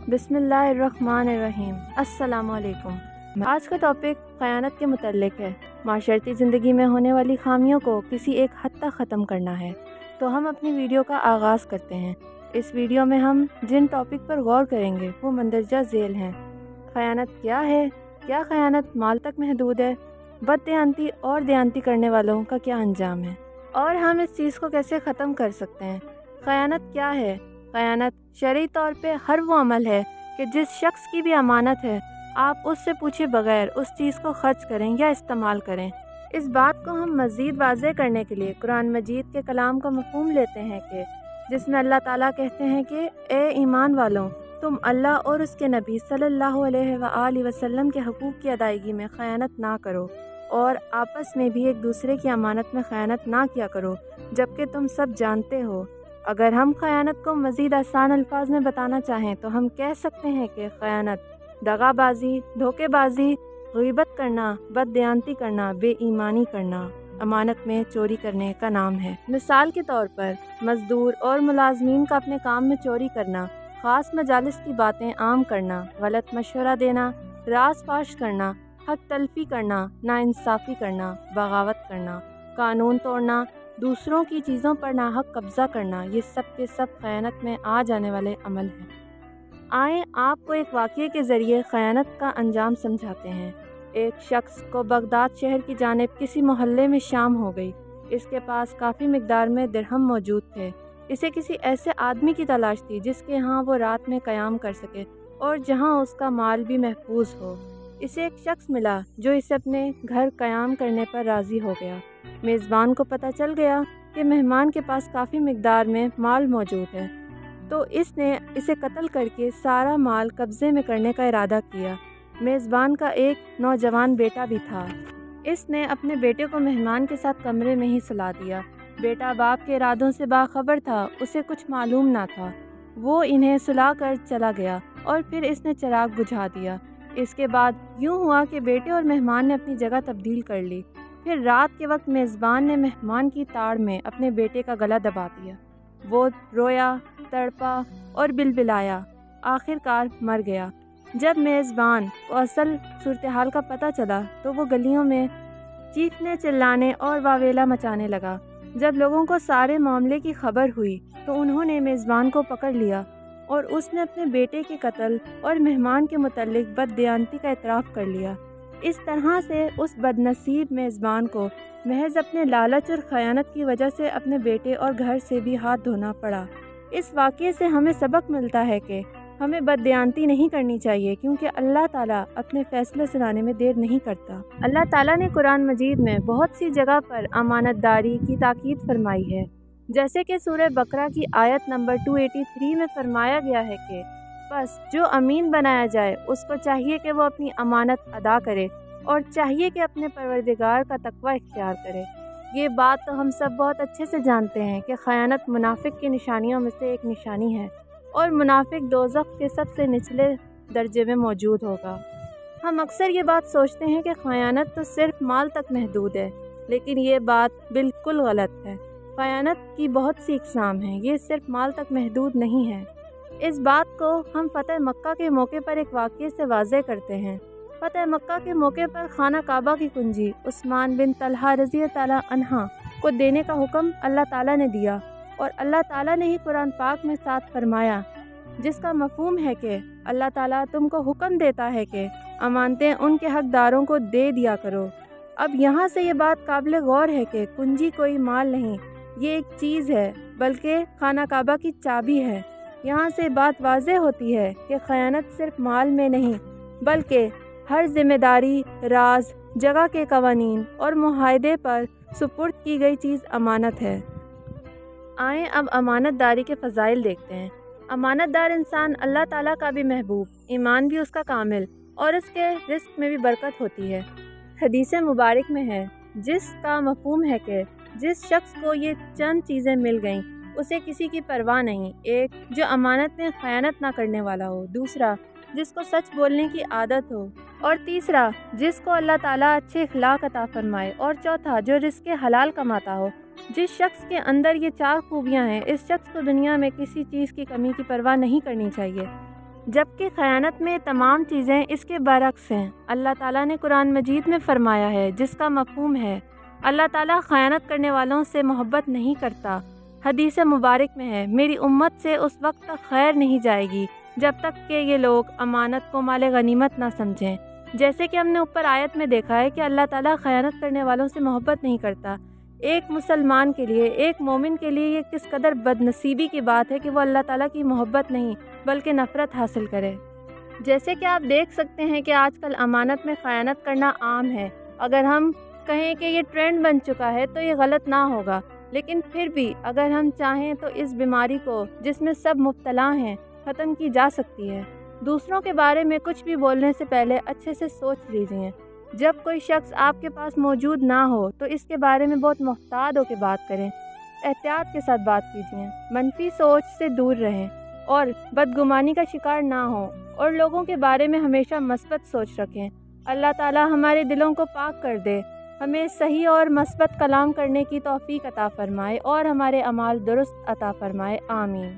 بسم اللہ الرحمن الرحیم۔ السلام علیکم۔ آج کا ٹاپک خیانت کے متعلق ہے۔ معاشرتی زندگی میں ہونے والی خامیوں کو کسی ایک حد تک ختم کرنا ہے، تو ہم اپنی ویڈیو کا آغاز کرتے ہیں۔ اس ویڈیو میں ہم جن ٹاپک پر غور کریں گے وہ مندرجہ ذیل ہیں۔ خیانت کیا ہے؟ کیا خیانت مال تک محدود ہے؟ بد دیانتی اور دیانتی کرنے والوں کا کیا انجام ہے؟ اور ہم اس چیز کو کیسے ختم کر سکتے ہیں؟ خیانت کیا ہے؟ خیانت شرعی طور پہ ہر وہ عمل ہے کہ جس شخص کی بھی امانت ہے آپ اس سے پوچھے بغیر اس چیز کو خرچ کریں یا استعمال کریں۔ اس بات کو ہم مزید واضح کرنے کے لیے قرآن مجید کے کلام کا مفہوم لیتے ہیں کہ جس میں اللہ تعالیٰ کہتے ہیں کہ اے ایمان والوں، تم اللہ اور اس کے نبی صلی اللہ علیہ وآلہ وسلم کے حقوق کی ادائیگی میں خیانت نہ کرو، اور آپس میں بھی ایک دوسرے کی امانت میں خیانت نہ کیا کرو جبکہ تم سب جانتے ہو۔ اگر ہم خیانت کو مزید آسان الفاظ میں بتانا چاہیں تو ہم کہہ سکتے ہیں کہ خیانت دغا بازی، دھوکے بازی، غیبت کرنا، بد دیانتی کرنا، بے ایمانی کرنا، امانت میں چوری کرنے کا نام ہے۔ مثال کے طور پر مزدور اور ملازمین کا اپنے کام میں چوری کرنا، خاص مجالس کی باتیں عام کرنا، غلط مشورہ دینا، راز فاش کرنا، حق تلفی کرنا، ناانصافی کرنا، بغاوت کرنا، قانون توڑنا، دوسروں کی چیزوں پر ناحق قبضہ کرنا، یہ سب کے سب خیانت میں آ جانے والے عمل ہیں۔ آئیں آپ کو ایک واقعے کے ذریعے خیانت کا انجام سمجھاتے ہیں۔ ایک شخص کو بغداد شہر کی جانب کسی محلے میں شام ہو گئی۔ اس کے پاس کافی مقدار میں درہم موجود تھے۔ اسے کسی ایسے آدمی کی تلاش تھی جس کے ہاں وہ رات میں قیام کر سکے اور جہاں اس کا مال بھی محفوظ ہو۔ اسے ایک شخص ملا جو اسے اپنے گھر قیام کرنے پر راضی ہو گیا۔ میزبان کو پتہ چل گیا کہ مہمان کے پاس کافی مقدار میں مال موجود ہے، تو اس نے اسے قتل کر کے سارا مال قبضے میں کرنے کا ارادہ کیا۔ میزبان کا ایک نوجوان بیٹا بھی تھا۔ اس نے اپنے بیٹے کو مہمان کے ساتھ کمرے میں ہی سلا دیا۔ بیٹا باپ کے ارادوں سے باخبر تھا، اسے کچھ معلوم نہ تھا۔ وہ انہیں سلا کر چلا گیا اور پھر اس نے چراغ بجھا دیا۔ اس کے بعد یوں ہوا کہ بیٹے اور مہمان نے اپنی جگہ تبدیل کر لی۔ پھر رات کے وقت میزبان نے مہمان کی تاڑ میں اپنے بیٹے کا گلا دبا دیا۔ وہ رویا، تڑپا اور بلبلایا، آخر کار مر گیا۔ جب میزبان کو اصل صورتحال کا پتہ چلا تو وہ گلیوں میں چیخنے چلانے اور واویلا مچانے لگا۔ جب لوگوں کو سارے معاملے کی خبر ہوئی تو انہوں نے میزبان کو پکڑ لیا اور اس نے اپنے بیٹے کے قتل اور مہمان کے متعلق بد دیانتی کا اعتراف کر لیا۔ اس طرح سے اس بد نصیب میزبان کو محض اپنے لالچ اور خیانت کی وجہ سے اپنے بیٹے اور گھر سے بھی ہاتھ دھونا پڑا۔ اس واقعے سے ہمیں سبق ملتا ہے کہ ہمیں بد دیانتی نہیں کرنی چاہیے، کیونکہ اللہ تعالیٰ اپنے فیصلے سنانے میں دیر نہیں کرتا۔ اللہ تعالیٰ نے قرآن مجید میں بہت سی جگہ پر امانت داری کی تاکید فرمائی ہے، جیسے کہ سورہ بقرہ کی آیت نمبر 283 میں فرمایا گیا ہے کہ بس جو امین بنایا جائے اس کو چاہیے کہ وہ اپنی امانت ادا کرے اور چاہیے کہ اپنے پروردگار کا تقوی اختیار کرے۔ یہ بات تو ہم سب بہت اچھے سے جانتے ہیں کہ خیانت منافق کی نشانیوں میں سے ایک نشانی ہے، اور منافق دوزخ کے سب سے نچلے درجے میں موجود ہوگا۔ ہم اکثر یہ بات سوچتے ہیں کہ خیانت تو صرف مال تک محدود ہے، لیکن یہ بات بالکل غلط ہے۔ خیانت کی بہت سی اقسام ہیں، یہ صرف مال تک محدود نہیں ہے۔ اس بات کو ہم فتح مکہ کے موقع پر ایک واقعے سے واضح کرتے ہیں۔ فتح مکہ کے موقع پر خانہ کعبہ کی کنجی عثمان بن طلحہ رضی اللہ عنہ کو دینے کا حکم اللہ تعالیٰ نے دیا، اور اللہ تعالیٰ نے ہی قرآن پاک میں ساتھ فرمایا، جس کا مفہوم ہے کہ اللہ تعالیٰ تم کو حکم دیتا ہے کہ امانتیں ان کے حقداروں کو دے دیا کرو۔ اب یہاں سے یہ بات قابل غور ہے کہ کنجی کوئی مال نہیں، یہ ایک چیز ہے، بلکہ خانہ کعبہ کی چابی ہے۔ یہاں سے بات واضح ہوتی ہے کہ خیانت صرف مال میں نہیں، بلکہ ہر ذمہ داری، راز، جگہ کے قوانین اور معاہدے پر سپرد کی گئی چیز امانت ہے۔ آئیں اب امانت داری کے فضائل دیکھتے ہیں۔ امانت دار انسان اللہ تعالیٰ کا بھی محبوب، ایمان بھی اس کا کامل، اور اس کے رزق میں بھی برکت ہوتی ہے۔ حدیث مبارک میں ہے، جس کا مفہوم ہے کہ جس شخص کو یہ چند چیزیں مل گئیں اسے کسی کی پرواہ نہیں۔ ایک، جو امانت میں خیانت نہ کرنے والا ہو۔ دوسرا، جس کو سچ بولنے کی عادت ہو۔ اور تیسرا، جس کو اللہ تعالیٰ اچھے اخلاق عطا فرمائے۔ اور چوتھا، جو رزق حلال کماتا ہو۔ جس شخص کے اندر یہ چار خوبیاں ہیں، اس شخص کو دنیا میں کسی چیز کی کمی کی پرواہ نہیں کرنی چاہیے۔ جبکہ خیانت میں تمام چیزیں اس کے برعکس ہیں۔ اللہ تعالیٰ نے قرآن مجید میں فرمایا ہے، جس کا مفہوم ہے اللہ تعالیٰ خیانت کرنے والوں سے محبت نہیں کرتا۔ حدیث مبارک میں ہے، میری امت سے اس وقت تک خیر نہیں جائے گی جب تک کہ یہ لوگ امانت کو مال غنیمت نہ سمجھیں۔ جیسے کہ ہم نے اوپر آیت میں دیکھا ہے کہ اللہ تعالیٰ خیانت کرنے والوں سے محبت نہیں کرتا۔ ایک مسلمان کے لیے، ایک مومن کے لیے یہ کس قدر بد نصیبی کی بات ہے کہ وہ اللہ تعالیٰ کی محبت نہیں بلکہ نفرت حاصل کرے۔ جیسے کہ آپ دیکھ سکتے ہیں کہ آج کل امانت میں خیانت کرنا عام ہے۔ اگر ہم کہیں کہ یہ ٹرینڈ بن چکا ہے تو یہ غلط نہ ہوگا، لیکن پھر بھی اگر ہم چاہیں تو اس بیماری کو، جس میں سب مبتلا ہیں، ختم کی جا سکتی ہے۔ دوسروں کے بارے میں کچھ بھی بولنے سے پہلے اچھے سے سوچ لیجئے۔ جب کوئی شخص آپ کے پاس موجود نہ ہو تو اس کے بارے میں بہت محتاط ہو کے بات کریں، احتیاط کے ساتھ بات کیجئے، منفی سوچ سے دور رہیں اور بدگمانی کا شکار نہ ہوں، اور لوگوں کے بارے میں ہمیشہ مثبت سوچ رکھیں۔ اللہ تعالیٰ ہمارے دلوں کو پاک کر دے، ہمیں صحیح اور مثبت کلام کرنے کی توفیق عطا فرمائے اور ہمارے اعمال درست عطا فرمائے۔ آمین۔